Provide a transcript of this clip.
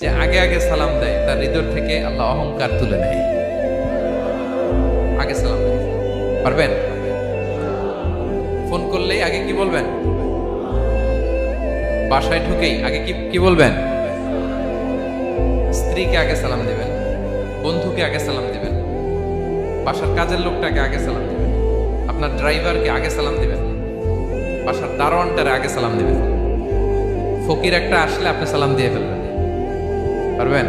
যে আগে আগে সালাম দেয় তার হৃদয় থেকে আল্লাহ অহংকার তুলে নেয়। আগে সালাম দেয়, পারবেন? ফোন করলেই আগে কি বলবেন? বাসায় ঢুকেই আগে কি কি বলবেন? স্ত্রীকে আগে সালাম দিবেন, বন্ধুকে আগে সালাম দিবেন, বাসার কাজের লোকটাকে আগে সালাম দিবেন, আপনার ড্রাইভারকে আগে সালাম দিবেন, বাসার দারোয়ানটারে আগে সালাম দিবেন। ফকির একটা আসলে আপনি সালাম দিয়ে ফেলবেন, পারবেন?